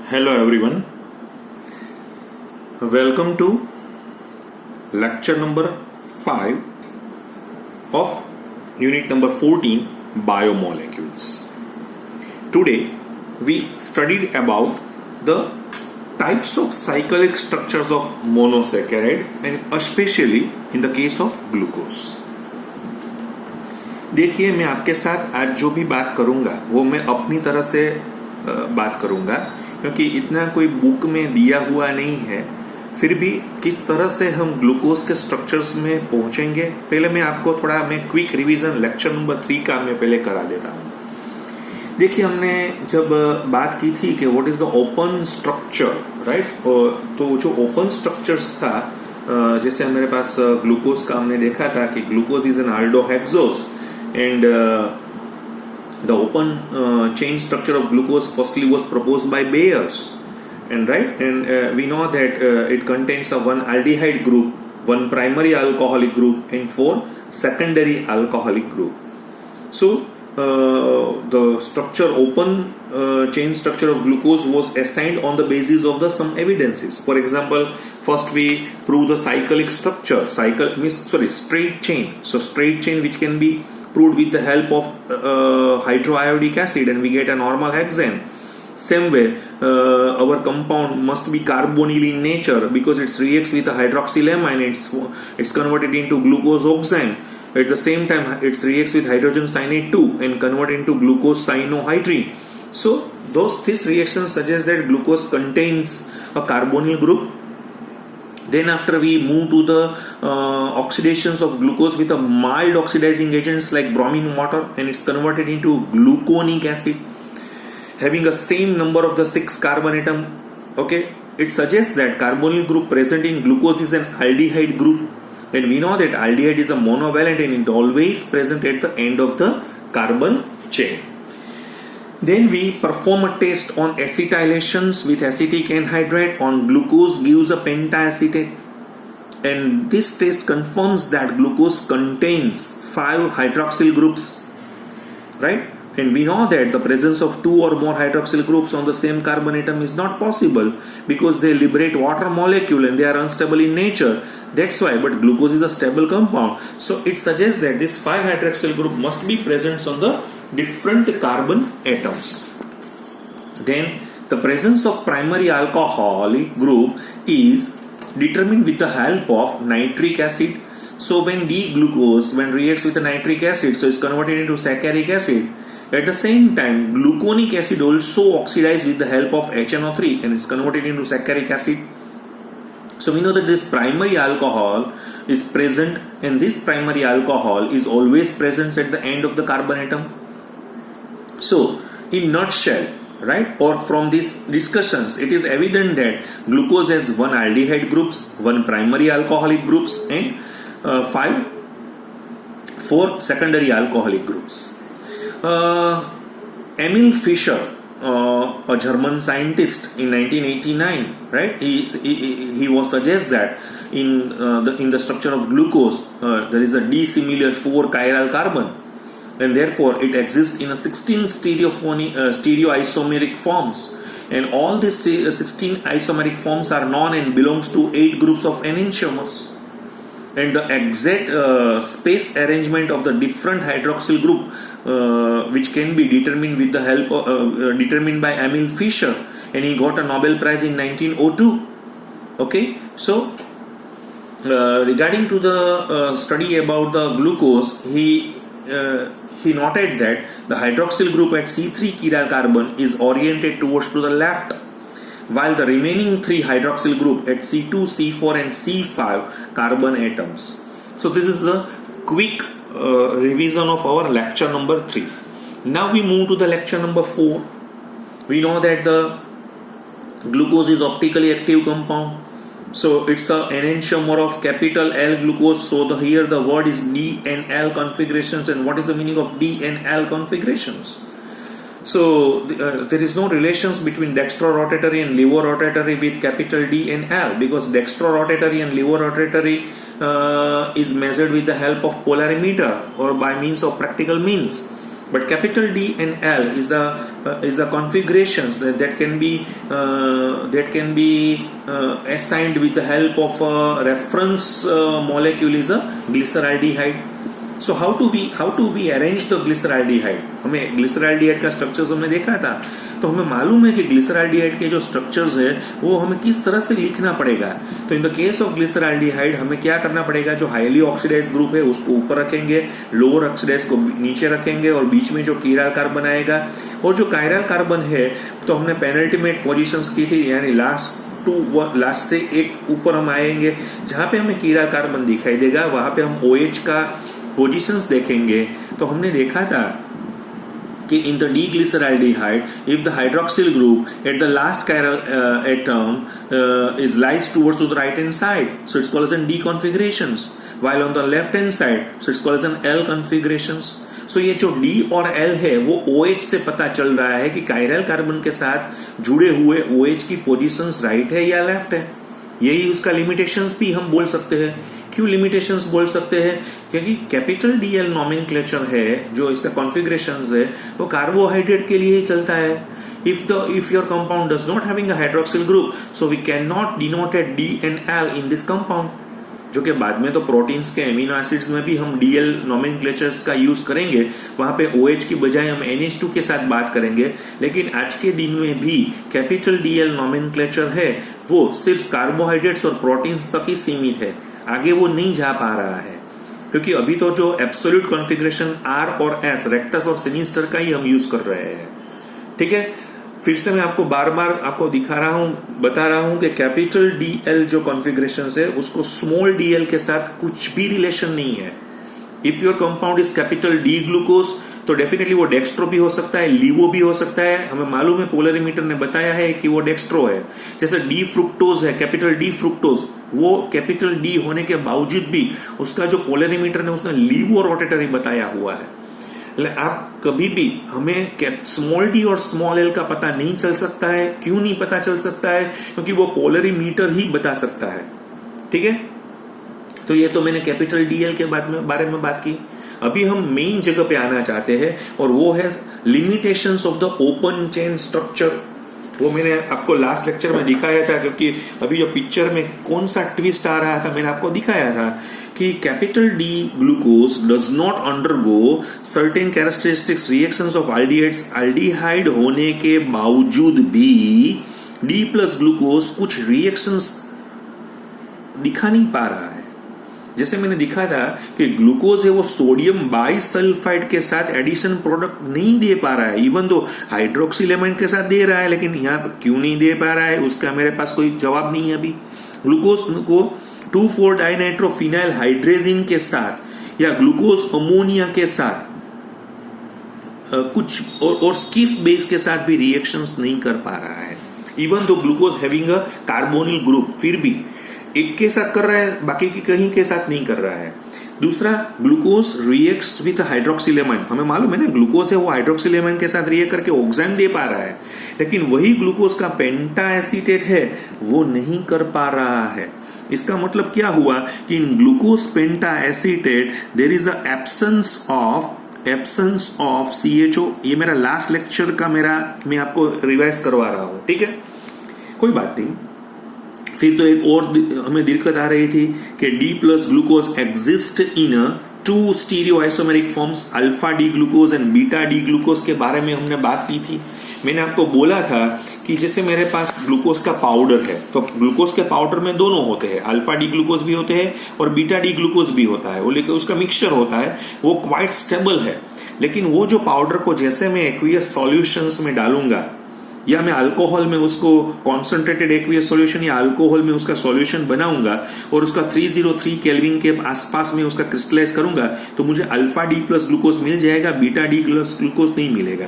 Hello everyone. Welcome to lecture number 5 of unit number 14, biomolecules. Today we studied about the types of cyclic structures of monosaccharide and especially in the case of glucose. देखिए, मैं आपके साथ आज जो भी बात करूंगा वो मैं अपनी तरह से बात करूंगा, क्योंकि इतना कोई बुक में दिया हुआ नहीं है. फिर भी किस तरह से हम ग्लूकोज के स्ट्रक्चर्स में पहुंचेंगे, पहले मैं आपको थोड़ा क्विक रिवीजन लेक्चर नंबर 3 का मैं पहले करा देता हूं. देखिए, हमने जब बात की थी कि what is the open structure, right, तो जो ओपन स्ट्रक्चर्स था, जैसे हमारे पास ग्लूकोज का हमने देखा था कि glucose is an aldehexose and the open chain structure of glucose firstly was proposed by Bayers, and we know that it contains one aldehyde group, one primary alcoholic group and 4 secondary alcoholic group. So the structure open chain structure of glucose was assigned on the basis of the some evidences. For example, first we prove the cyclic structure, straight chain. So straight chain which can be proved with the help of hydroiodic acid and we get a normal hexane. Same way, our compound must be carbonyl in nature because it reacts with a hydroxylamine, it's converted into glucose oxime. At the same time, it reacts with hydrogen cyanide 2 and converted into glucose cyanohydrine. So this reaction suggests that glucose contains a carbonyl group. Then after we move to the oxidations of glucose with a mild oxidizing agents like bromine water, and it's converted into gluconic acid having a same number of the 6 carbon atom. Okay, it suggests that carbonyl group present in glucose is an aldehyde group, and we know that aldehyde is a monovalent and it always present at the end of the carbon chain. Then we perform a test on acetylations with acetic anhydride on glucose gives a pentaacetate, and this test confirms that glucose contains 5 hydroxyl groups, right? And we know that the presence of 2 or more hydroxyl groups on the same carbon atom is not possible because they liberate water molecule and they are unstable in nature. That's why, but glucose is a stable compound. So it suggests that this 5 hydroxyl group must be present on the different carbon atoms. Then the presence of primary alcoholic group is determined with the help of nitric acid. So when D-glucose reacts with the nitric acid, so it's converted into saccharic acid. At the same time, gluconic acid also oxidizes with the help of HNO3 and it's converted into saccharic acid. So we know that this primary alcohol is present, and this primary alcohol is always present at the end of the carbon atom. So in nutshell, right, or from these discussions, it is evident that glucose has 1 aldehyde groups, 1 primary alcoholic groups and 4 secondary alcoholic groups. Emil Fischer, a German scientist in 1989, right, he was suggest that in the structure of glucose there is a D-similar 4 chiral carbon, and therefore it exists in a 16 stereoisomeric forms, and all these 16 isomeric forms are known and belongs to 8 groups of enantiomers, and the exact space arrangement of the different hydroxyl group which can be determined with the help of, determined by Emil Fischer, and he got a Nobel Prize in 1902. Okay, so regarding to the study about the glucose, he noted that the hydroxyl group at C3 chiral carbon is oriented towards to the left, while the remaining 3 hydroxyl group at C2, C4 and C5 carbon atoms. So this is the quick revision of our lecture number 3. Now we move to the lecture number 4. We know that the glucose is optically active compound. So it's an enantiomer of capital L glucose. So here the word is D and L configurations. And what is the meaning of D and L configurations? So there is no relations between dextrorotatory and levorotatory with capital D and L, because dextrorotatory and levorotatory is measured with the help of polarimeter or by means of practical means. But capital D and L is a is the configurations that can be assigned with the help of a reference molecule is a glyceraldehyde. So how to we arrange the glyceraldehyde? हमें glyceraldehyde का structures हमने देखा था, तो हमें मालूम है कि ग्लिसरॉल्डिहाइड के जो स्ट्रक्चर्स है वो हमें किस तरह से लिखना पड़ेगा. तो in the case of glyceraldehyde हमें क्या करना पड़ेगा, जो हाईली ऑक्सीडाइज्ड ग्रुप है उसको ऊपर रखेंगे, लोअर ऑक्सीडाइज्ड को नीचे रखेंगे और बीच में जो कीराल कार्बन आएगा. और जो कायरल कार्बन है तो हमने पेनल्टीमेट पोजीशंस की थी, यानी लास्ट से एक ऊपर हम आएंगे, जहां पे हमें कीराल कार्बन दिखाई देगा वहां पे हम OH का पोजीशंस देखेंगे. तो हमने देखा था कि in the D-glyceraldehyde, if the hydroxyl group at the last chiral atom lies towards to the right hand side, so it's called as an D configurations, while on the left hand side, so it's called as an L configurations. So ये जो D और L है वो OH से पता चल रहा है कि कायरल कार्बन के साथ जुड़े हुए OH की पोजीशंस राइट है या लेफ्ट है. यही उसका लिमिटेशंस भी हम बोल सकते हैं. क्यों लिमिटेशंस बोल सकते हैं? क्योंकि कैपिटल DL नॉमेनक्लेचर है जो इसका कॉन्फ़िगरेशंस है वो कार्बोहाइड्रेट के लिए ही चलता है. if your compound does not having a hydroxyl group, so we cannot denote D and L in this compound. जो कि बाद में तो प्रोटीन्स के एमिनो एसिड्स में भी हम DL नॉमेनक्लेचर्स का यूज करेंगे, वहां पे OH की बजाय हम NH2 के साथ बात करेंगे. लेकिन आज के दिन में भी कैपिटल DL नॉमेनक्लेचर है वो सिर्फ कार्बोहाइड्रेट्स और प्रोटीन्स तक ही सीमित है, आगे वो नहीं जा पा रहा है. क्योंकि अभी तो जो एब्सोल्यूट कॉन्फ़िगरेशन R और S, रेक्टस और सिनिस्टर का ही हम यूज कर रहे हैं. ठीक है, फिर से मैं आपको बार बार आपको बता रहा हूं कि कैपिटल DL जो कॉन्फ़िगरेशन है उसको स्मॉल DL के साथ कुछ भी रिलेशन नहीं है. If your compound is capital D glucose तो डेफिनेटली वो डेक्स्ट्रो भी हो सकता है, लीवो भी हो सकता है. हमें मालूम है, पोलरिमीटर ने बताया है कि वो डेक्स्ट्रो है. जैसे D फ्रुक्टोज है, कैपिटल D फ्रुक्टोज, वो कैपिटल D होने के बावजूद भी उसका जो पोलरिमीटर ने उसने लीवो रोटेटरी बताया हुआ है. आप कभी भी हमें स्मॉल d और स्मॉल l का पता नहीं चल सकता है. क्यों नहीं पता चल सकता है? क्योंकि वो पोलरिमीटर ही बता सकता है. ठीक है, तो ये तो मैंने कैपिटल DL के बारे में बात की. अभी हम मेन जगह पे आना चाहते हैं और वो है limitations of the open chain structure. वो मैंने आपको लास्ट लेक्चर में दिखाया था, क्योंकि अभी जो पिक्चर में कौन सा ट्विस्ट आ रहा था मैंने आपको दिखाया था कि capital D glucose does not undergo certain characteristics reactions of aldehydes. Aldehyde होने के बावजूद भी D प्लस ग्लूकोज कुछ रिएक्शंस दिखा नहीं पा रहा है. जैसे मैंने दिखा था कि ग्लूकोज है वो सोडियम बाइसल्फाइड के साथ एडिशन प्रोडक्ट नहीं दे पा रहा है, इवन दो हाइड्रोक्सिल एमाइन के साथ दे रहा है, लेकिन यहाँ क्यों नहीं दे पा रहा है उसका मेरे पास कोई जवाब नहीं है. अभी ग्लूकोज को 2,4-डाइनाइट्रोफिनाइल हाइड्रेजिन के साथ या ग्लूकोज अमोनिया के साथ कुछ और स्किफ बेस के साथ भी रिएक्शंस नहीं कर पा रहा है. Even though glucose having a carbonyl group, फिर भी एक के साथ कर रहा है, बाकी की कहीं के साथ नहीं कर रहा है. दूसरा, glucose reacts with hydroxyl amine. हमें मालूम है ना, ग्लूकोज है वो हाइड्रोक्सिल एमाइन के साथ रिएक्ट करके ऑक्सीजन दे पा रहा है, लेकिन वही ग्लूकोज का पेंटा एसीटेट है वो नहीं कर पा रहा है. इसका मतलब क्या हुआ कि in glucose penta acetate there is a absence of CHO. ये मेरा लास्ट लेक्चर का मैं आपको रिवाइज करवा रहा हूं. ठीक है, कोई बात नहीं. फिर तो एक और हमें दिक्कत आ रही थी कि D plus glucose exist in 2 stereo isomeric forms, alpha D glucose and beta D glucose के बारे में हमने बात की थी. मैंने आपको बोला था कि जैसे मेरे पास ग्लूकोज का पाउडर है, तो ग्लूकोज के पाउडर में दोनों होते हैं, अल्फा D ग्लूकोज भी होते हैं और बीटा D ग्लूकोज भी होता है. वो लेकिन उसका मिक्सचर होता है, वो क्वाइट स्टेबल है. लेकिन वो जो पाउडर को जैसे मैं एक्वियस सॉल्यूशंस में डालूंगा या मैं अल्कोहल में उसको कॉन्सेंट्रेटेड एक्वियस सॉल्यूशन या अल्कोहल में उसका सॉल्यूशन बनाऊंगा और उसका 303 केल्विन के आसपास में उसका क्रिस्टलाइज करूंगा, तो मुझे अल्फा D प्लस ग्लूकोज मिल जाएगा, बीटा D प्लस ग्लूकोज नहीं मिलेगा.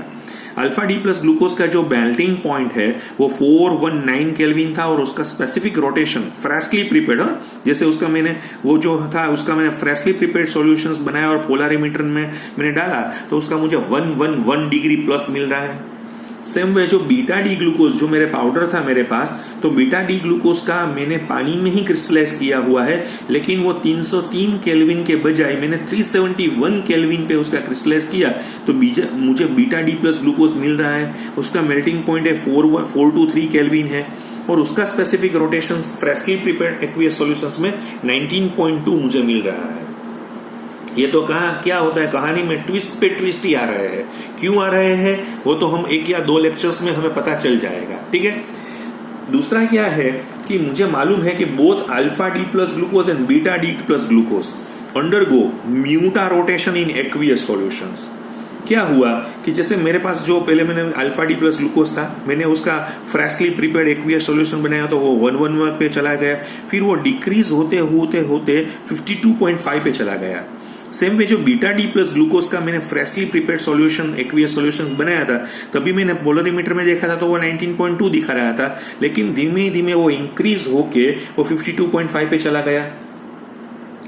अल्फा D प्लस ग्लूकोज का जो मेल्टिंग पॉइंट है वो 419 केल्विन था और उसका स्पेसिफिक रोटेशन फ्रेशली प्रिपेयर्ड, जैसे उसका मैंने वो जो था उसका मैंने फ्रेशली प्रिपेयर्ड सॉल्यूशंस बनाया और पोलरिमीटर में मैंने डाला तो उसका मुझे 111 डिग्री प्लस मिल रहा है. सेम वे जो बीटा डी ग्लूकोज जो मेरे पाउडर था मेरे पास, तो बीटा डी ग्लूकोज का मैंने पानी में ही क्रिस्टलाइज किया हुआ है, लेकिन वो 303 केल्विन के बजाय मैंने 371 केल्विन पे उसका क्रिस्टलाइज किया, तो मुझे बीटा डी प्लस ग्लूकोज मिल रहा है। उसका मेल्टिंग पॉइंट है 423 केल्विन है, और उसका specific rotation freshly prepared aqueous solutions में 19.2 मुझे मिल रहा है। ये तो क्या होता है, कहानी में ट्विस्ट पे ट्विस्ट ही आ रहे हैं। क्यों आ रहे हैं वो तो हम 1 या 2 लेक्चर्स में हमें पता चल जाएगा, ठीक है। दूसरा क्या है कि मुझे मालूम है कि both alpha D plus glucose and beta D plus glucose undergo mutarotation in aqueous solutions. क्या हुआ कि जैसे मेरे पास जो पहले मैंने अल्फा डी प्लस ग्लूकोज था, मैंने उसका फ्रेशली प्रिपेयर्ड एक्वियस सॉल्यूशन बनाया तो वो 111 पे चला गया, फिर वो डिक्रीज होते होते होते 52.5 पे चला गया। सेम वे जो बीटा डी प्लस ग्लूकोज का मैंने freshly prepared solution aqueous solution बनाया था, तभी मैंने पोलरीमीटर में देखा था तो वो 19.2 दिखा रहा था, लेकिन धीमे धीमे वो इंक्रीज होके वो 52.5 पे चला गया।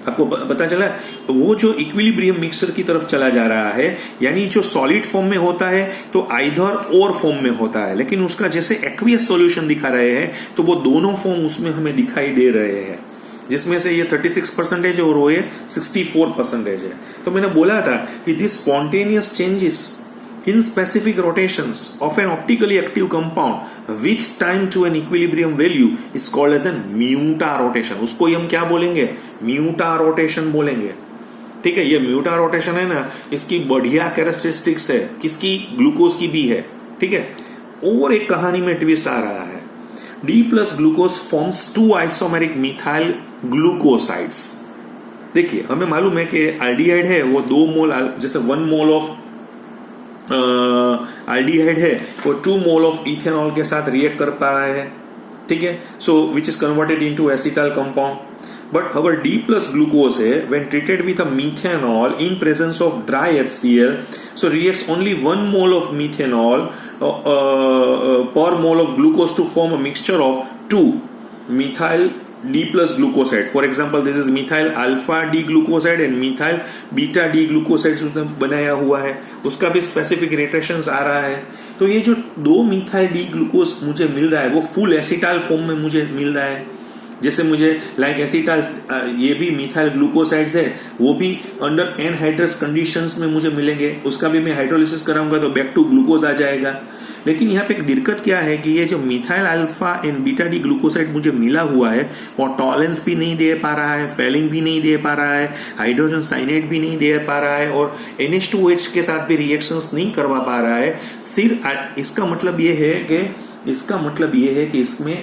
आपको पता चला वो जो इक्विलिब्रियम मिक्सचर की तरफ चला जा रहा है, यानी जो सॉलिड फॉर्म में होता है तो आइदर और फॉर्म में होता है, लेकिन उसका जैसे एक्वियस सॉल्यूशन दिखा रहे हैं तो वो दोनों फॉर्म उसमें हमें दिखाई दे रहे हैं, जिसमें से ये 36% है और ये 64% है। तो मैंने बोला था कि this spontaneous changes in specific rotations of an optically active compound with time to an equilibrium value is called as a muta rotation। उसको ही हम क्या बोलेंगे, म्यूटा रोटेशन बोलेंगे, ठीक है। ये म्यूटा रोटेशन है ना, इसकी बढ़िया कैरेक्टरिस्टिक्स है, किसकी, ग्लूकोज की भी है, ठीक है। और एक कहानी में ट्विस्ट आ रहा है, D plus glucose forms 2 isomeric methyl glucosides. देखिए हमें मालूम है कि एल्डिहाइड है वो 2 मोल, जैसे 1 मोल ऑफ एल्डिहाइड है वो 2 मोल ऑफ इथेनॉल के साथ रिएक्ट कर पा रहा है, ठीक है। So which is converted into acetyl compound, but our D plus glucose है when treated with a methanol in presence of dry HCl, so reacts only 1 mole of methanol per mole of glucose to form a mixture of 2 methyl D plus glucoside। For example, this is methyl alpha D glucoside and methyl beta D glucoside उसने बनाया हुआ है, उसका भी specific रेट्रेशंस आ रहा है। तो ये जो 2 मिथाइल डी ग्लूकोज मुझे मिल रहा है वो फुल एसिटाइल फॉर्म में मुझे मिल रहा है। जैसे मुझे लाइक एसिटाइल, ये भी मिथाइल ग्लूकोसाइड्स है, वो भी अंडर एनहाइड्रस कंडीशंस में मुझे मिलेंगे, उसका भी मैं हाइड्रोलिसिस कराऊंगा तो बैक टू ग्लूकोज आ जाएगा। लेकिन यहाँ पे एक दिक्कत क्या है कि ये जो methyl alpha and beta D glucoside मुझे मिला हुआ है वो टॉलेंस भी नहीं दे पा रहा है, फेलिंग भी नहीं दे पा रहा है, हाइड्रोजन साइनेट भी नहीं दे पा रहा है, और NH2OH के साथ भी रिएक्शंस नहीं करवा पा रहा है। सिर्फ इसका मतलब ये है कि इसमें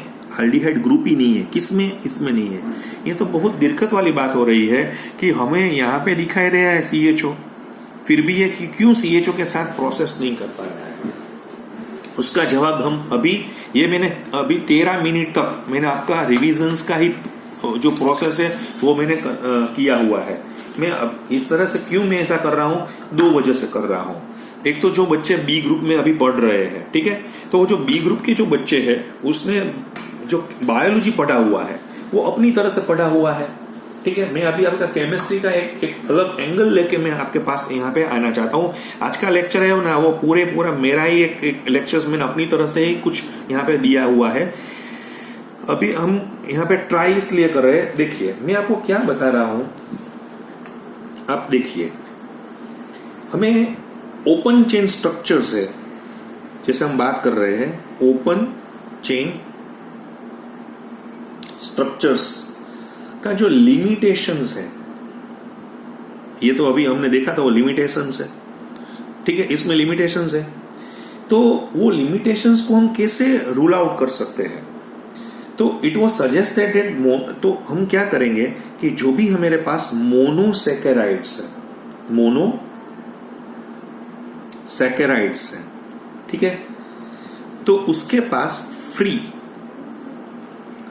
एल्डिहाइड ग्रुप ही नहीं है, किसमें, इसमें नहीं है। ये तो बहुत दिक्कत वाली बात हो रही है कि हमें यहाँ पे दिखाई दे रहा है CHO, फिर भी ये कि क्यों CHO के साथ प्रोसेस नहीं कर पा रहा है। उसका जवाब हम मैंने अभी 13 मिनट तक मैंने आपका रिविजन्स का ही जो प्रोसेस है वो मैंने किया हुआ है। मैं अब इस तरह से क्यों मैं ऐसा कर रहा हूँ, 2 वजह से कर रहा हूँ। एक तो जो बच्चे B ग्रुप में अभी पढ़ रहे हैं, ठीक है, तो वो जो B ग्रुप के जो बच्चे हैं उसने जो बायोलॉजी पढ़ा हुआ है वो अपनी तरह से पढ़ा हुआ है, ठीक है। मैं अभी आपका केमिस्ट्री का एक अलग एंगल लेके मैं आपके पास यहाँ पे आना चाहता हूँ। आज का लेक्चर है ना वो पूरा मेरा ही एक लेक्चर्स मैंने अपनी तरह से ही कुछ यहाँ पे दिया हुआ है। अभी हम यहाँ पे ट्राई इसलिए कर रहे हैं, देखिए मैं आपको क्या बता रहा हूँ, आप देखिए हमें ओपन चेन स्ट्रक्चर से, जैसे हम बात कर रहे हैं ओपन चेन स्ट्रक्चर्स का जो लिमिटेशंस है, ये तो अभी हमने देखा था वो लिमिटेशंस है, ठीक है, इसमें लिमिटेशंस है। तो वो लिमिटेशंस को हम कैसे रूल आउट कर सकते हैं, तो इट वाज सजेस्टेड, तो हम क्या करेंगे कि जो भी हमारे पास मोनोसैकेराइड्स है, मोनोसैकेराइड्स है, ठीक है, तो उसके पास फ्री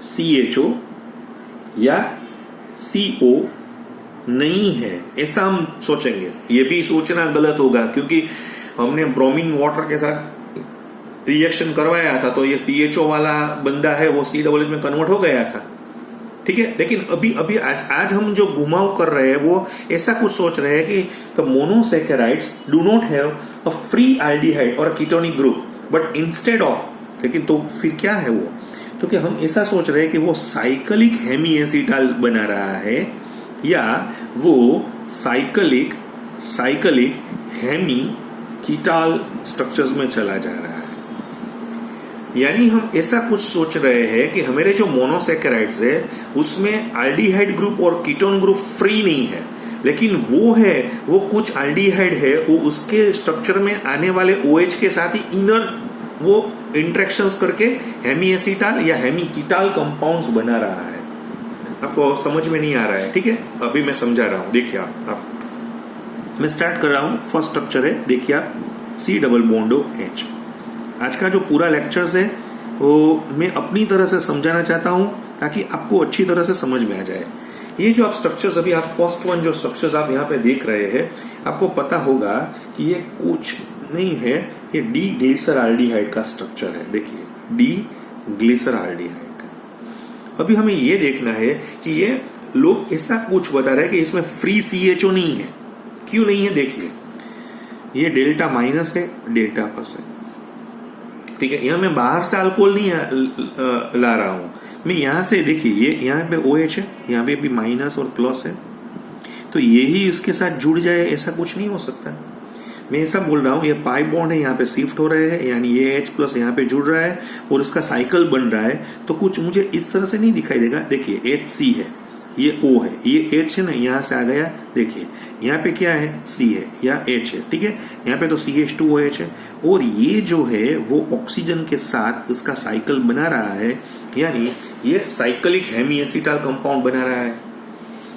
CHO या CO नहीं है, ऐसा हम सोचेंगे। ये भी सोचना गलत होगा क्योंकि हमने ब्रोमीन वाटर के साथ रिएक्शन करवाया था तो ये CHO वाला बंदा है वो COOH में कन्वर्ट हो गया था, ठीक है। लेकिन अभी आज हम जो घुमाव कर रहे हैं वो ऐसा कुछ सोच रहे हैं कि the monosaccharides do not have a free aldehyde or a ketonic group, but instead of, लेकिन तो फिर क्या है वो, तो कि हम ऐसा सोच रहे हैं कि वो साइक्लिक हेमी एसिटाल बना रहा है या वो साइक्लिक हेमी कीटाल स्ट्रक्चर्स में चला जा रहा है। यानी हम ऐसा कुछ सोच रहे हैं कि हमारे जो मोनोसैकेराइड्स है उसमें एल्डिहाइड ग्रुप और कीटोन ग्रुप फ्री नहीं है, लेकिन वो कुछ एल्डिहाइड है, वो उसके स्ट्रक्चर में आने वाले OH के साथ ही इनर वो इंटरेक्शंस करके हेमी एसिटाल या हेमी कीटाल कंपाउंड्स बना रहा है। आपको समझ में नहीं आ रहा है, ठीक है, अभी मैं समझा रहा हूं। देखिए आप मैं स्टार्ट कर रहा हूं। फर्स्ट स्ट्रक्चर है, देखिए आप, C डबल बॉन्ड OH। आज का जो पूरा लेक्चर्स है वो मैं अपनी तरह से समझाना चाहता हूं ताकि आपको अच्छी तरह से समझ में आ जाए। ये जो आप स्ट्रक्चर्स अभी आप फर्स्ट वन जो स्ट्रक्चर्स आप यहाँ पे देख रहे हैं, आपको पता होगा कि ये कुछ नहीं है, ये डी ग्लिसरॉल्डिहाइड का स्ट्रक्चर है। देखिए डी ग्लिसरॉल्डिहाइड का। अभी हमें ये देखना है कि ये लोग ऐसा कुछ बता रहे हैं कि इसमें फ्री CHO नहीं है। क्यों नहीं है? देखिए ये डेल्टा माइनस है, डेल्टा प्लस है, ठीक है। यहां मैं बाहर से अल्कोहल नहीं ला रहा हूं, मैं यहां से, देखिए ये यहां पे OH है, यहां पे भी माइनस और प्लस है, तो यही इसके साथ जुड़ जाए, ऐसा कुछ नहीं हो सकता। मैं ऐसा बोल रहा हूं, ये पाई बॉन्ड है, यहाँ पे शिफ्ट हो रहे हैं, यानी ये H प्लस यहाँ पे जुड़ रहा है और इसका साइकिल बन रहा है, तो कुछ मुझे इस तरह से नहीं दिखाई देगा। देखिए HC है, ये O है, ये H है ना, यहाँ से आ गया, देखिए यहाँ पे क्या है, C है या H है, ठीक है, यहाँ पे तो CH2OH है, और ये जो है वो ऑक्सीजन के साथ इसका साइकिल बना रहा है, यानी ये साइक्लिक हेमी एसिटाल कंपाउंड बना रहा है।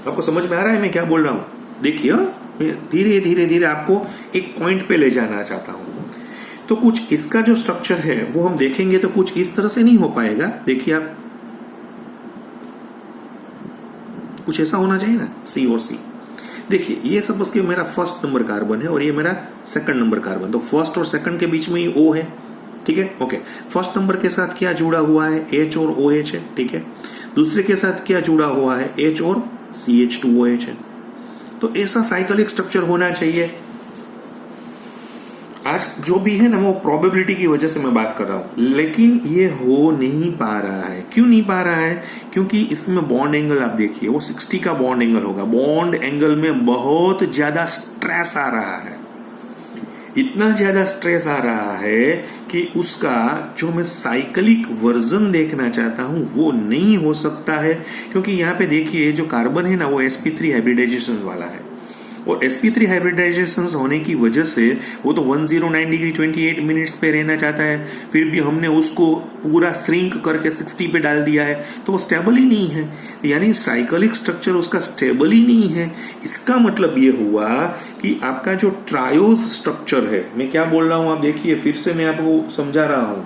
आपको समझ में आ रहा है मैं क्या बोल रहा हूँ? देखिए मैं धीरे धीरे आपको एक पॉइंट पे ले जाना चाहता हूँ। तो कुछ इसका जो स्ट्रक्चर है वो हम देखेंगे तो कुछ इस तरह से नहीं हो पाएगा। देखिए आप, कुछ ऐसा होना चाहिए ना, C और C। देखिए ये सपोज कि मेरा फर्स्ट नंबर कार्बन है और ये मेरा सेकंड नंबर कार्बन, तो फर्स्ट और सेकंड के बीच में ही O है, ठीक है, ओके। फर्स्ट नंबर के साथ क्या जुड़ा हुआ है, H और OH है, ठीक है। दूसरे के साथ क्या जुड़ा हुआ है, H और CH2OH है। तो ऐसा साइक्लिक स्ट्रक्चर होना चाहिए। आज जो भी है ना वो प्रोबेबिलिटी की वजह से मैं बात कर रहा हूं, लेकिन ये हो नहीं पा रहा है। क्यों नहीं पा रहा है? क्योंकि इसमें बॉन्ड एंगल आप देखिए, वो 60 का बॉन्ड एंगल होगा। बॉन्ड एंगल में बहुत ज्यादा स्ट्रेस आ रहा है, इतना ज्यादा स्ट्रेस आ रहा है कि उसका जो मैं साइक्लिक वर्जन देखना चाहता हूं वो नहीं हो सकता है। क्योंकि यहाँ पे देखिए जो कार्बन है ना वो sp3 हाइब्रिडाइजेशन वाला है, और sp3 हाइब्रिडाइजेशन होने की वजह से वो तो 109 डिग्री 28 मिनट्स पे रहना चाहता है, फिर भी हमने उसको पूरा श्रिंक करके 60 पे डाल दिया है, तो वो स्टेबल ही नहीं है। यानी साइक्लिक स्ट्रक्चर उसका स्टेबल ही नहीं है। इसका मतलब ये हुआ कि आपका जो ट्रायोज स्ट्रक्चर है, मैं क्या बोल रहा हूं आप देखिए, फिर से मैं आपको समझा रहा हूं।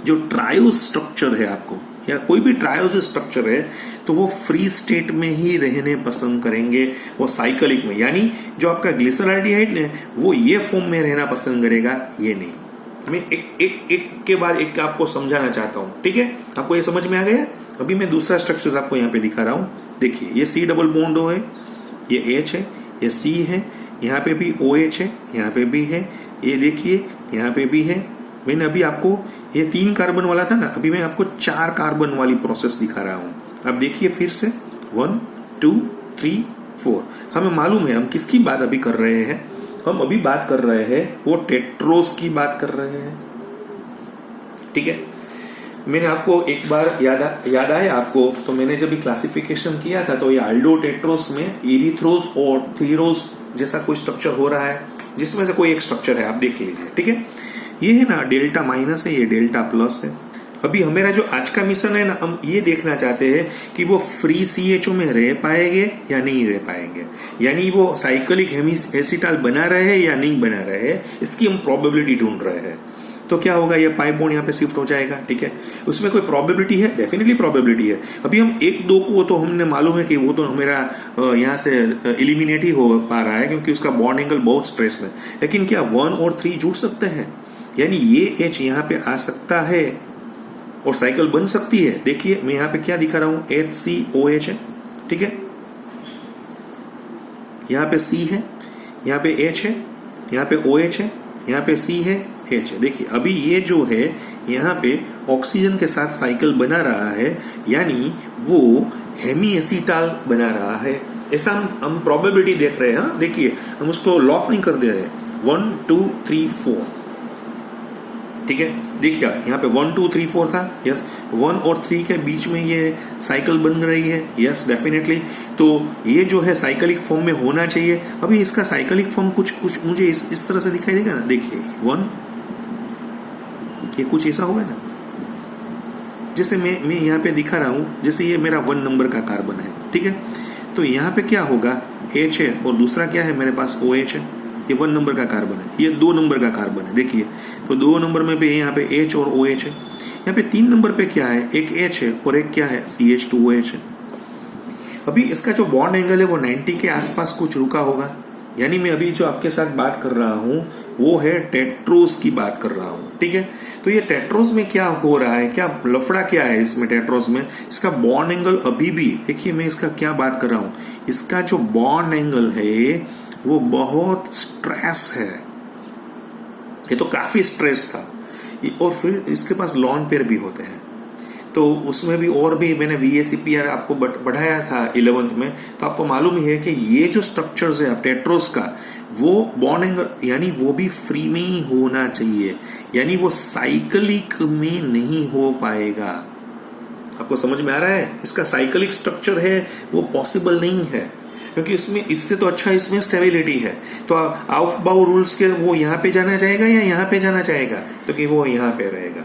जो ट्रायोज स्ट्रक्चर है आपको, या कोई भी ट्रायोज स्ट्रक्चर है, तो वो फ्री स्टेट में ही रहने पसंद करेंगे, वो साइक्लिक में। यानी जो आपका ग्लिसरॉल्डिहाइड है वो ये फॉर्म में रहना पसंद करेगा, ये नहीं। मैं एक के बाद एक आपको समझाना चाहता हूं, ठीक है, आपको ये समझ में आ गया। अभी मैं दूसरा स्ट्रक्चर आपको यहाँ पे दिखा रहा हूं। देखिए ये C डबल बॉन्ड O है, ये H है, ये C है, यहाँ पे भी OH है, यहाँ पे भी है, ये देखिए यहाँ पे भी है। मैंने अभी आपको ये 3 कार्बन वाला था ना, अभी मैं आपको 4 कार्बन वाली प्रोसेस दिखा रहा हूं। अब देखिए फिर से 1 2 3 4। हमें मालूम है हम किसकी बात अभी कर रहे हैं। हम अभी बात कर रहे हैं वो टेट्रोस की बात कर रहे हैं, ठीक है। मैंने आपको एक बार याद आया आपको, तो मैंने जब क्लासिफिकेशन किया था तो ये आल्डो टेट्रोस में इरिथ्रोस और थीरोस जैसा कोई स्ट्रक्चर हो रहा है, जिसमें से कोई एक स्ट्रक्चर है, आप देख लीजिए, ठीक है। ये है ना डेल्टा माइनस है, ये डेल्टा प्लस है। अभी हमारा जो आज का मिशन है ना, हम ये देखना चाहते हैं कि वो फ्री CHO में रह पाएंगे या नहीं रह पाएंगे, यानी वो साइक्लिक हेमी एसिटाल बना रहे हैं या नहीं बना रहे हैं, इसकी हम प्रोबेबिलिटी ढूंढ रहे हैं। तो क्या होगा, ये पाई बॉन्ड यहाँ पे शिफ्ट हो जाएगा, ठीक है। उसमें कोई प्रोबेबिलिटी है? डेफिनेटली प्रोबेबिलिटी है। अभी हम 1-2 को तो हमने मालूम है कि वो तो हमारा यहाँ से एलिमिनेट ही हो पा रहा है, क्योंकि उसका बॉन्ड एंगल बहुत स्ट्रेस में। लेकिन क्या 1 और 3 जुड़ सकते हैं? यानी ये H यहाँ पे आ सकता है और साइकिल बन सकती है। देखिए मैं यहाँ पे क्या दिखा रहा हूँ, HCOH है, ठीक है। यहाँ पे C है, यहाँ पे H है, यहाँ पे OH है, यहाँ पे C है, H है। देखिए अभी ये जो है यहाँ पे ऑक्सीजन के साथ साइकिल बना रहा है, यानी वो हेमी एसीटाल बना रहा है, ऐसा हम प्रोबेबिलिटी देख रहे हैं। हाँ देखिए हम उसको लॉक नहीं कर दे रहे, 1 2 3 4, ठीक है। देखिए यहाँ पे 1 2 3 4 था, यस 1 और 3 के बीच में ये साइकिल बन रही है, यस डेफिनेटली। तो ये जो है साइकिलिक फॉर्म में होना चाहिए। अभी इसका साइकिलिक फॉर्म कुछ मुझे इस तरह से दिखाई देगा ना, देखिए 1, ये कुछ ऐसा होगा ना, जैसे मैं यहाँ पे दिखा रहा हूँ, जैसे ये मेरा 1 नंबर का कार्बन है, ठीक है। तो यहाँ पे क्या होगा, H है और दूसरा क्या है मेरे पास OH है। ये 1 नंबर का कार्बन है, ये 2 नंबर का कार्बन है। देखिए तो 2 नंबर में भी यहाँ पे H और OH है। यहाँ पे 3 नंबर पे क्या है, एक H है और एक क्या है, CH2OH है। अभी इसका जो बॉन्ड एंगल है वो 90 के आसपास कुछ रुका होगा, यानी मैं अभी जो आपके साथ बात कर रहा हूँ वो है टेट्रोस की बात कर रहा हूँ, ठीक है। तो ये टेट्रोस में क्या हो रहा है, क्या लफड़ा क्या है इसमें टेट्रोस में, इसका बॉन्ड एंगल अभी भी, देखिए मैं इसका क्या बात कर रहा हूँ, इसका जो बॉन्ड एंगल है वो बहुत स्ट्रेस है, ये तो काफी स्ट्रेस था। और फिर इसके पास लॉन पेयर भी होते हैं, तो उसमें भी और भी मैंने VACPR आपको बढ़ाया था 11th में, तो आपको मालूम ही है कि ये जो स्ट्रक्चर्स है टेट्रोस का, वो बॉन्ड एंगल यानी वो भी फ्री में ही होना चाहिए, यानी वो साइक्लिक में नहीं हो पाएगा। आपको समझ में आ रहा है, इसका साइक्लिक स्ट्रक्चर है वो पॉसिबल नहीं है, क्योंकि इसमें इससे तो अच्छा इसमें स्टेबिलिटी है। तो आउफबाउ रूल्स के वो यहाँ पे जाना चाहेगा या यहाँ पे जाना चाहेगा, तो कि वो यहाँ पे रहेगा,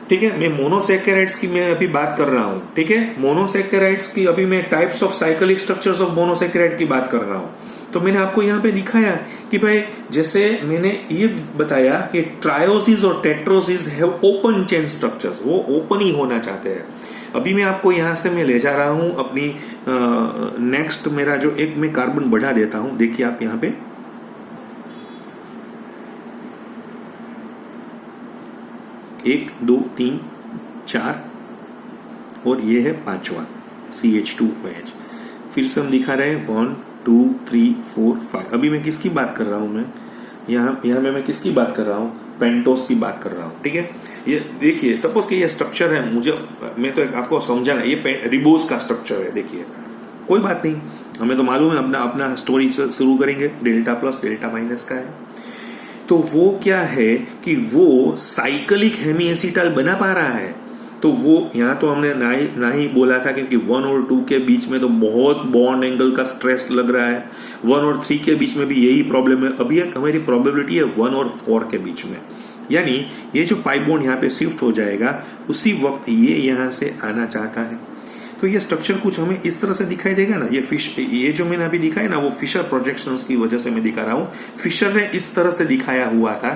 ठीक है। मैं मोनोसैकेराइड्स की मैं अभी बात कर रहा हूँ, ठीक है। मोनोसैकेराइड्स की अभी मैं types of cyclic structures of monosaccharide की बात कर रहा हूँ। तो मैंने आपको यहाँ पे दिखाया कि भाई जैसे मैंने ये बताया कि ट्रायोसिस और टेट्रोसिस हैव ओपन चेन स्ट्रक्चर्स, वो ओपन ही होना चाहते हैं। अभी मैं आपको यहाँ से मैं ले जा रहा हूँ अपनी नेक्स्ट, मेरा जो एक मैं कार्बन बढ़ा देता हूँ, देखिए आप यहाँ पे 1 2 3 4 और ये है 5वां CH2OH। फिर से हम दिखा रहे हैं 1 2 3 4 5। अभी मैं किसकी बात कर रहा हूँ, मैं यहाँ मैं किसकी बात कर रहा हूँ, पेंटोस की बात कर रहा हूँ, ठीक है। ये देखिए सपोज कि ये स्ट्रक्चर है, मैं तो आपको समझाना, ये रिबोस का स्ट्रक्चर है। देखिए कोई बात नहीं, हमें तो मालूम है, अपना स्टोरी शुरू करेंगे, डेल्टा प्लस डेल्टा माइनस का है। तो वो क्या है कि वो साइक्लिक हेमी एसीटाल बना पा रहा है, तो वो यहाँ तो हमने ना ही बोला था, क्योंकि 1 और 2 के बीच में तो बहुत बॉन्ड एंगल का स्ट्रेस लग रहा है, 1 और 3 के बीच में भी यही प्रॉब्लम है। अभी हमारी प्रोबेबिलिटी है 1 और 4 के बीच में, यानी ये जो पाई बॉन्ड यहाँ पे शिफ्ट हो जाएगा उसी वक्त ये यहाँ से आना चाहता है। तो ये स्ट्रक्चर कुछ हमें इस तरह से दिखाई देगा ना, ये जो मैंने अभी दिखाया ना, वो फिशर प्रोजेक्शंस की वजह से मैं दिखा रहा हूँ। फिशर ने इस तरह से दिखाया हुआ था,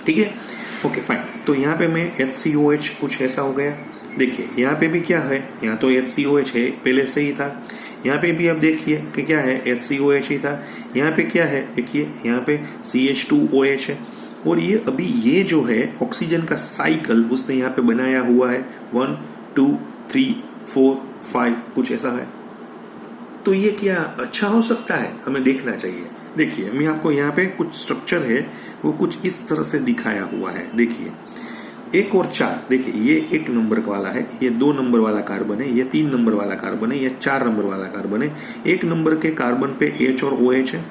ठीक है, ओके फाइन। तो यहाँ पे मैं HCOH कुछ ऐसा हो गया। देखिए यहाँ पे भी क्या है, यहाँ तो HCOH है, पहले से ही था। यहाँ पे भी आप देखिए कि क्या है, HCOH ही था। यहाँ पे क्या है, देखिए यहाँ पे CH2OH है। और ये अभी ये जो है ऑक्सीजन का साइकिल उसने यहाँ पे बनाया हुआ है, 1 2 3 4 5 कुछ ऐसा है। तो ये क्या अच्छा हो सकता है, हमें देखना चाहिए। देखिए मैं आपको यहाँ पे कुछ स्ट्रक्चर है वो कुछ इस तरह से दिखाया हुआ है। देखिए 1 और 4, देखिए ये 1 नंबर वाला है, ये 2 नंबर वाला कार्बन है, ये 3 नंबर वाला कार्बन है, ये 4 नंबर वाला कार्बन है। 1 नंबर के कार्बन पे H और OH है,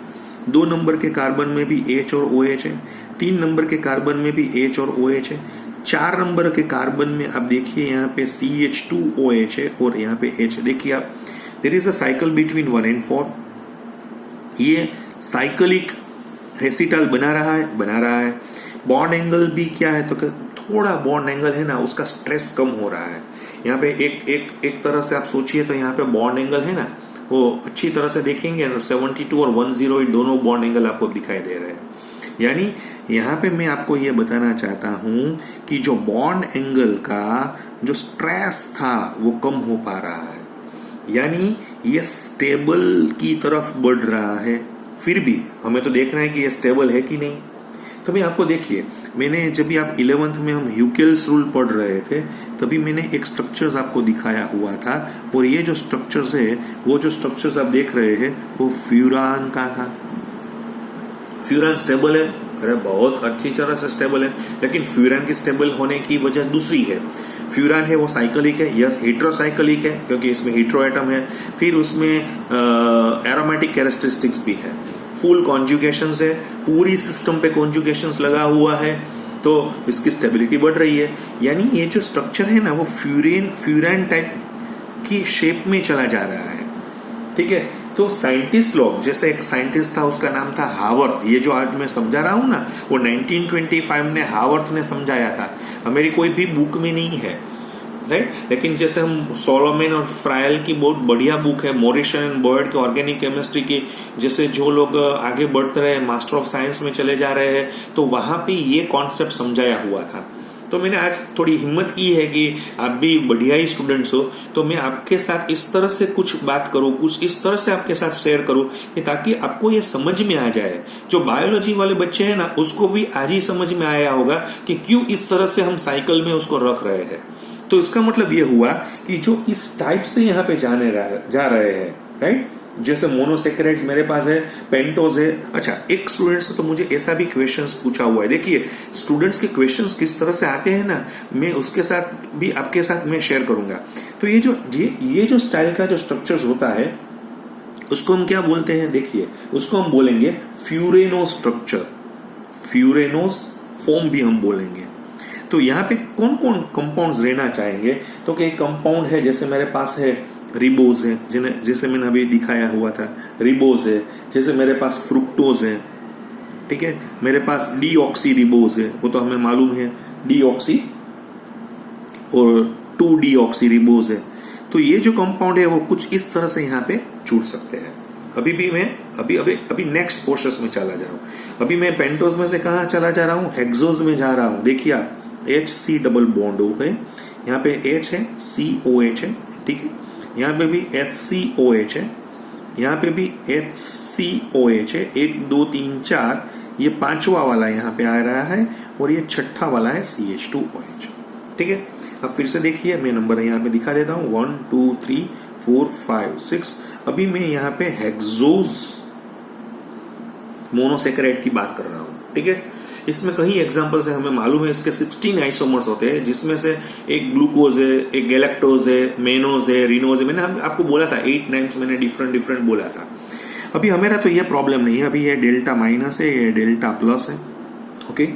2 नंबर के कार्बन में भी H और OH है, 3 नंबर के कार्बन में भी H और OH है, 4 नंबर के कार्बन में आप देखिए यहाँ पे CH2OH है और यहाँ पे H। देखिए आप, there is a cycle between 1 and 4। ये साइक्लिक एसीटाल बना रहा है। बॉन्ड एंगल भी क्या है, तो थोड़ा बॉन्ड एंगल है ना, उसका स्ट्रेस कम हो रहा है। यहाँ पे एक तरह से आप सोचिए तो यहाँ पे बॉन्ड एंगल है ना, वो अच्छी तरह से देखेंगे 72 और 108 दोनों बॉन्ड एंगल आपको दिखाई दे रहे हैं। यानी यहाँ पे मैं आपको ये बताना चाहता हूँ कि जो बॉन्ड एंगल का जो स्ट्रेस था वो कम हो पा रहा है, यानी ये स्टेबल की तरफ बढ़ रहा है। फिर भी हमें तो देखना है कि ये स्टेबल है कि नहीं। तो मैं आपको देखिए, मैंने जब भी आप 11th में हम ह्यूकेल्स रूल पढ़ रहे थे तभी मैंने एक स्ट्रक्चर्स आपको दिखाया हुआ था, और ये जो स्ट्रक्चर्स है, वो जो स्ट्रक्चर्स आप देख रहे हैं वो फ्यूरान का था। फ्यूरान स्टेबल है, अरे बहुत अच्छी तरह से स्टेबल है, लेकिन फ्यूरान की स्टेबल होने की वजह दूसरी है। फ्यूरान है वो साइक्लिक है, यस हेट्रोसाइक्लिक है क्योंकि इसमें हेट्रो एटम है, फिर उसमें एरोमेटिक कैरेक्टरिस्टिक्स भी है, फुल कॉन्जुगेशंस है, पूरी सिस्टम पे कॉन्जुगेशंस लगा हुआ है, तो इसकी स्टेबिलिटी बढ़ रही है। यानी ये जो स्ट्रक्चर है ना वो फ्यूरान टाइप की शेप में चला जा रहा है, ठीक है। तो साइंटिस्ट लोग, जैसे एक साइंटिस्ट था उसका नाम था हावर्थ, ये जो आज मैं समझा रहा हूं ना वो 1925 में हावर्थ ने समझाया था, मेरी कोई भी बुक में नहीं है, राइट। लेकिन जैसे हम सोलोमन और फ्रायल की बहुत बढ़िया बुक है, मॉरिसन एंड बर्ड की ऑर्गेनिक केमिस्ट्री की, जैसे जो लोग आगे बढ़ते रहे मास्टर ऑफ साइंस में चले जा रहे हैं तो वहां पे ये कॉन्सेप्ट समझाया हुआ था। तो मैंने आज थोड़ी हिम्मत की है कि आप भी बढ़िया ही स्टूडेंट्स हो, तो मैं आपके साथ इस तरह से कुछ बात करूं, कुछ इस तरह से आपके साथ शेयर करूं कि ताकि आपको ये समझ में आ जाए। जो बायोलॉजी वाले बच्चे हैं ना उसको भी आज ही समझ में आया होगा कि क्यों इस तरह से हम साइकिल में उसको रख रहे हैं। तो इसका मतलब ये हुआ कि जो इस टाइप से यहाँ पे जा रहे हैं, राइट, जैसे मोनोसेकेराइड्स मेरे पास है, पेंटोज है। अच्छा, एक स्टूडेंट्स तो मुझे ऐसा भी क्वेश्चंस पूछा हुआ है, देखिए स्टूडेंट्स के क्वेश्चंस किस तरह से आते हैं ना, मैं उसके साथ भी आपके साथ मैं शेयर करूंगा। तो ये जो स्टाइल का जो स्ट्रक्चर्स होता है उसको हम क्या बोलते हैं, देखिए उसको हम बोलेंगे फ्यूरेनो स्ट्रक्चर, फ्यूरेनोस फॉर्म भी हम बोलेंगे। तो यहाँ पे कौन कौन कंपाउंड्स रहना चाहेंगे, तो कि कंपाउंड है जैसे मेरे पास है रिबोज है, जैसे मैंने अभी दिखाया हुआ था, रिबोज है, जैसे मेरे पास फ्रुक्टोज है, ठीक है, मेरे पास डीऑक्सी रिबोज है, वो तो हमें मालूम है, डीऑक्सी और 2-डीऑक्सी रिबोज है। तो ये जो कंपाउंड है वो कुछ इस तरह से यहाँ पे जुड़ सकते हैं। अभी भी मैं अभी नेक्स्ट प्रोसेस में चला जा रहा हूँ। अभी मैं पेंटोज में से कहाँ चला जा रहा हूँ, हेक्सोज में जा रहा हूँ। देखिए आप HC डबल बॉन्ड हो गए, यहाँ पे H है, COH है, ठीक है, यहाँ पे भी HCOH है, यहाँ पे भी HCOH है, 1 2 3 4, ये पांचवा वाला यहाँ पे आ रहा है और ये छठा वाला है CH2OH, ठीक है। अब फिर से देखिए, मैं नंबर यहाँ पे दिखा देता हूँ 1 2 3 4 5 6। अभी मैं यहाँ पे हेक्सोज मोनोसेकेराइड की बात कर रहा हूँ, ठीक है। इसमें कई एग्जांपल्स है, हमें मालूम है इसके 16 आइसोमर्स होते हैं, जिसमें से एक ग्लूकोज है, एक गैलेक्टोज है, मेनोज है, रिनोज है। मैंने आपको बोला था 8 9 मैंने डिफरेंट बोला था। अभी हमेरा तो ये प्रॉब्लम नहीं है, अभी ये डेल्टा माइनस है, ये डेल्टा प्लस है, ओके।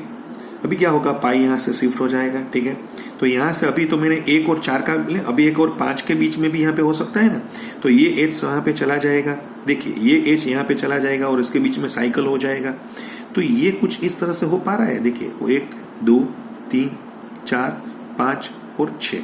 अभी क्या होगा, पाई यहाँ से शिफ्ट हो जाएगा, ठीक है। तो यहाँ से अभी तो मैंने 1 और 4 का, अभी 1 और 5 के बीच में भी यहाँ पे हो सकता है ना, तो ये H यहाँ पे चला जाएगा, देखिए ये H यहाँ पे चला जाएगा और इसके बीच में साइकिल हो जाएगा। तो ये कुछ इस तरह से हो पा रहा है, देखिए 1 2 3 4 5 और 6,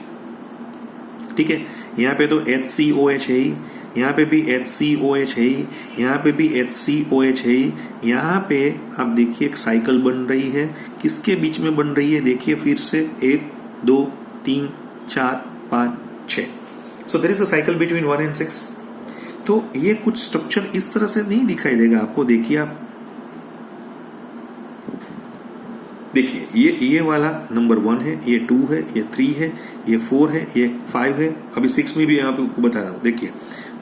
ठीक है। यहाँ पे तो HCOH है ही, यहाँ पे भी HCOH है ही, यहाँ पे भी HCOH है ही। यहाँ पे आप देखिए एक साइकिल बन रही है, किसके बीच में बन रही है, देखिए फिर से 1 2 3 4 5 6। So there is a cycle between 1 and 6। तो ये कुछ स्ट्रक्चर इस तरह से नहीं दिखाई देगा आपको, देखिए आप देखिए ये वाला नंबर 1 है, ये 2 है, ये 3 है, ये 4 है, ये 5 है। अभी 6 में भी यहाँ पे आपको बता रहा हूँ, देखिए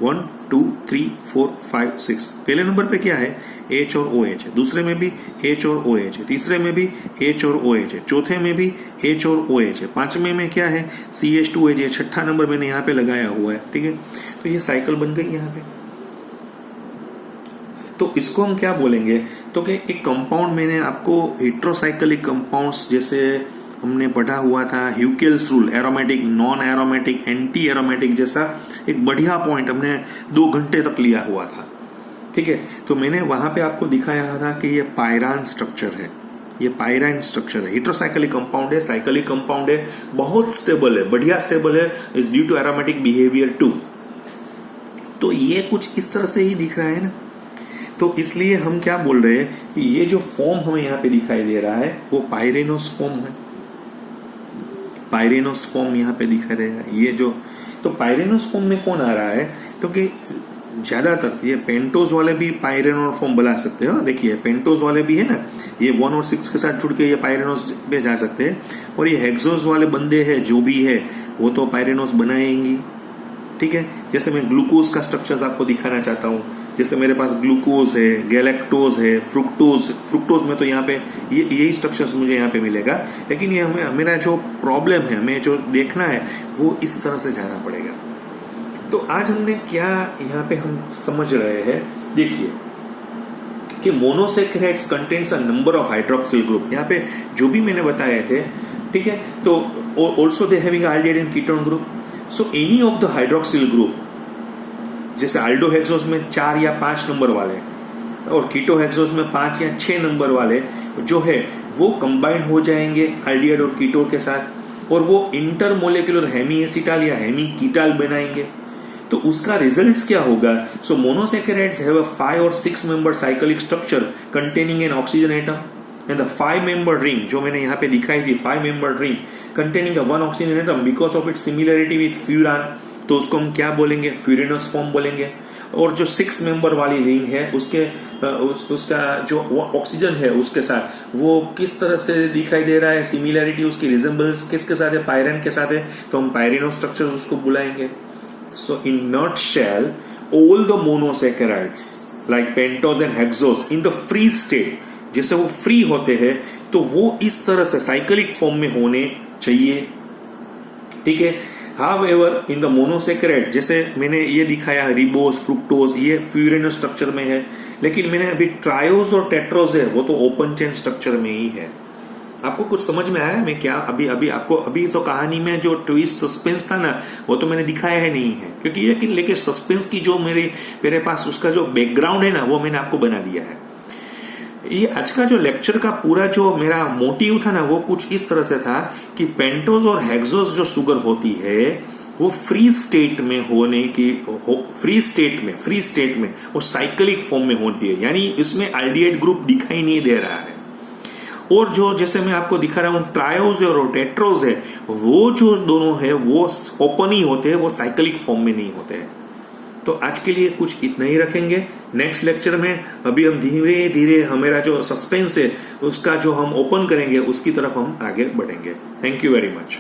1 2 3 4 5 6। पहले नंबर पे क्या है, H और OH है, दूसरे में भी H और OH है, तीसरे में भी H और OH है, चौथे में भी H और OH है, पांचवें में क्या है, CH2OH है, छठा नंबर मैंने यहाँ पे लगाया हुआ है, ठीक है। तो ये साइकिल बन गई यहाँ पे। तो इसको हम क्या बोलेंगे, तो कि एक कंपाउंड, मैंने आपको हेट्रोसाइक्लिक कंपाउंड्स जैसे हमने पढ़ा हुआ था, Huckel's rule, aromatic, non aromatic, anti aromatic जैसा एक बढ़िया पॉइंट हमने 2 घंटे तक लिया हुआ था, ठीक है। तो मैंने वहां पे आपको दिखाया था कि ये पायरान स्ट्रक्चर है, ये पायरान स्ट्रक्चर है, हेट्रोसाइक्लिक कंपाउंड है, साइक्लिक कंपाउंड है, बहुत स्टेबल है, बढ़िया स्टेबल है, is due to aromatic behaviour too. तो ये कुछ इस तरह से ही दिख रहा है ना, तो इसलिए हम क्या बोल रहे हैं कि ये जो फॉर्म हमें यहाँ पे दिखाई दे रहा है वो पायरेनोस फॉर्म है, पायरेनोस फॉर्म यहाँ पे दिखाई दे रहा है। ये जो, तो पायरेनोस फॉर्म में कौन आ रहा है, क्योंकि ज्यादातर ये पेंटोज वाले भी पायरेनोस फॉर्म बना सकते हो, देखिए पेंटोज वाले भी है ना, ये 1 और 6 के साथ जुड़ के ये पायरेनोस पे जा सकते हैं, और ये हेक्सोज वाले बंदे हैं जो भी है वो तो पायरेनोस बनाएंगी, ठीक है। जैसे मैं ग्लूकोज का स्ट्रक्चर्स आपको दिखाना चाहता हूँ, जैसे मेरे पास ग्लूकोज है, गैलेक्टोज है, फ्रुक्टोज में तो यहाँ पे यही स्ट्रक्चर्स मुझे यहाँ पे मिलेगा, लेकिन ये मेरा जो प्रॉब्लम है, हमें जो देखना है वो इस तरह से जाना पड़ेगा। तो आज हमने क्या यहाँ पे हम समझ रहे हैं, देखिए कि monosaccharides contains a number of hydroxyl group. यहाँ पे जो भी मैंने बताए थे, ठीक है, तो also they having aldehyde and ketone group. So any of the hydroxyl group, जैसे अल्डोहेक्सोस में 4 या 5 नंबर वाले और कीटोहेक्सोस में 5 या 6 नंबर वाले जो है वो कंबाइन हो जाएंगे एल्डिहाइड और कीटोन के साथ, और वो इंटरमोलेक्युलर हेमी एसिटाल या हेमी कीटाल बनाएंगे। तो उसका रिजल्ट्स क्या होगा? सो मोनोसैकेराइड्स हैव अ 5 और 6 member cyclic structure containing N oxygen atom, and the 5 member ring जो मैंने यहाँ पे दिखाई थी, 5 member ring containing 1 oxygen atom because of its similarity with furan, तो उसको हम क्या बोलेंगे? फ्यूरिनस फॉर्म बोलेंगे। और जो 6 मेंबर वाली रिंग है उसका जो ऑक्सीजन है उसके साथ वो किस तरह से दिखाई दे रहा है, सिमिलरिटी उसकी रिजेंबल्स किसके साथ है? पायरन के साथ है, तो हम पायरिनो स्ट्रक्चर उसको बुलाएंगे। So in nutshell, all the monosaccharides like pentose and hexose in the free state, जैसे वो फ्री होते हैं तो वो इस तरह से साइक्लिक फॉर्म में होने चाहिए, ठीक है। However, in the monosaccharide, जैसे मैंने ये दिखाया रिबोस, फ्रुक्टोज, ये फ्यूरिनस स्ट्रक्चर में है, लेकिन मैंने अभी ट्रायोज और टेट्रोज है वो तो ओपन चेन स्ट्रक्चर में ही है। आपको कुछ समझ में आया मैं क्या अभी आपको अभी तो कहानी में जो ट्विस्ट सस्पेंस था ना वो तो मैंने दिखाया है नहीं है, क्योंकि लेकिन सस्पेंस की जो मेरे पास उसका जो बैकग्राउंड है ना वो मैंने आपको बना दिया है। ये आज का जो लेक्चर का पूरा जो मेरा मोटिव था ना वो कुछ इस तरह से था कि पेंटोज और हेक्सोज जो शुगर होती है वो फ्री स्टेट में वो साइक्लिक फॉर्म में होती है, यानी इसमें एल्डिहाइड ग्रुप दिखाई नहीं दे रहा है। और जो जैसे मैं आपको दिखा रहा हूं ट्रायोज और टेट्रोज है वो जो दोनों है वो ओपन ही होते हैं, वो साइक्लिक फॉर्म में नहीं होते हैं। तो आज के लिए कुछ इतना ही रखेंगे। नेक्स्ट लेक्चर में अभी हम धीरे धीरे हमारा जो सस्पेंस है उसका जो हम ओपन करेंगे उसकी तरफ हम आगे बढ़ेंगे। Thank you very much.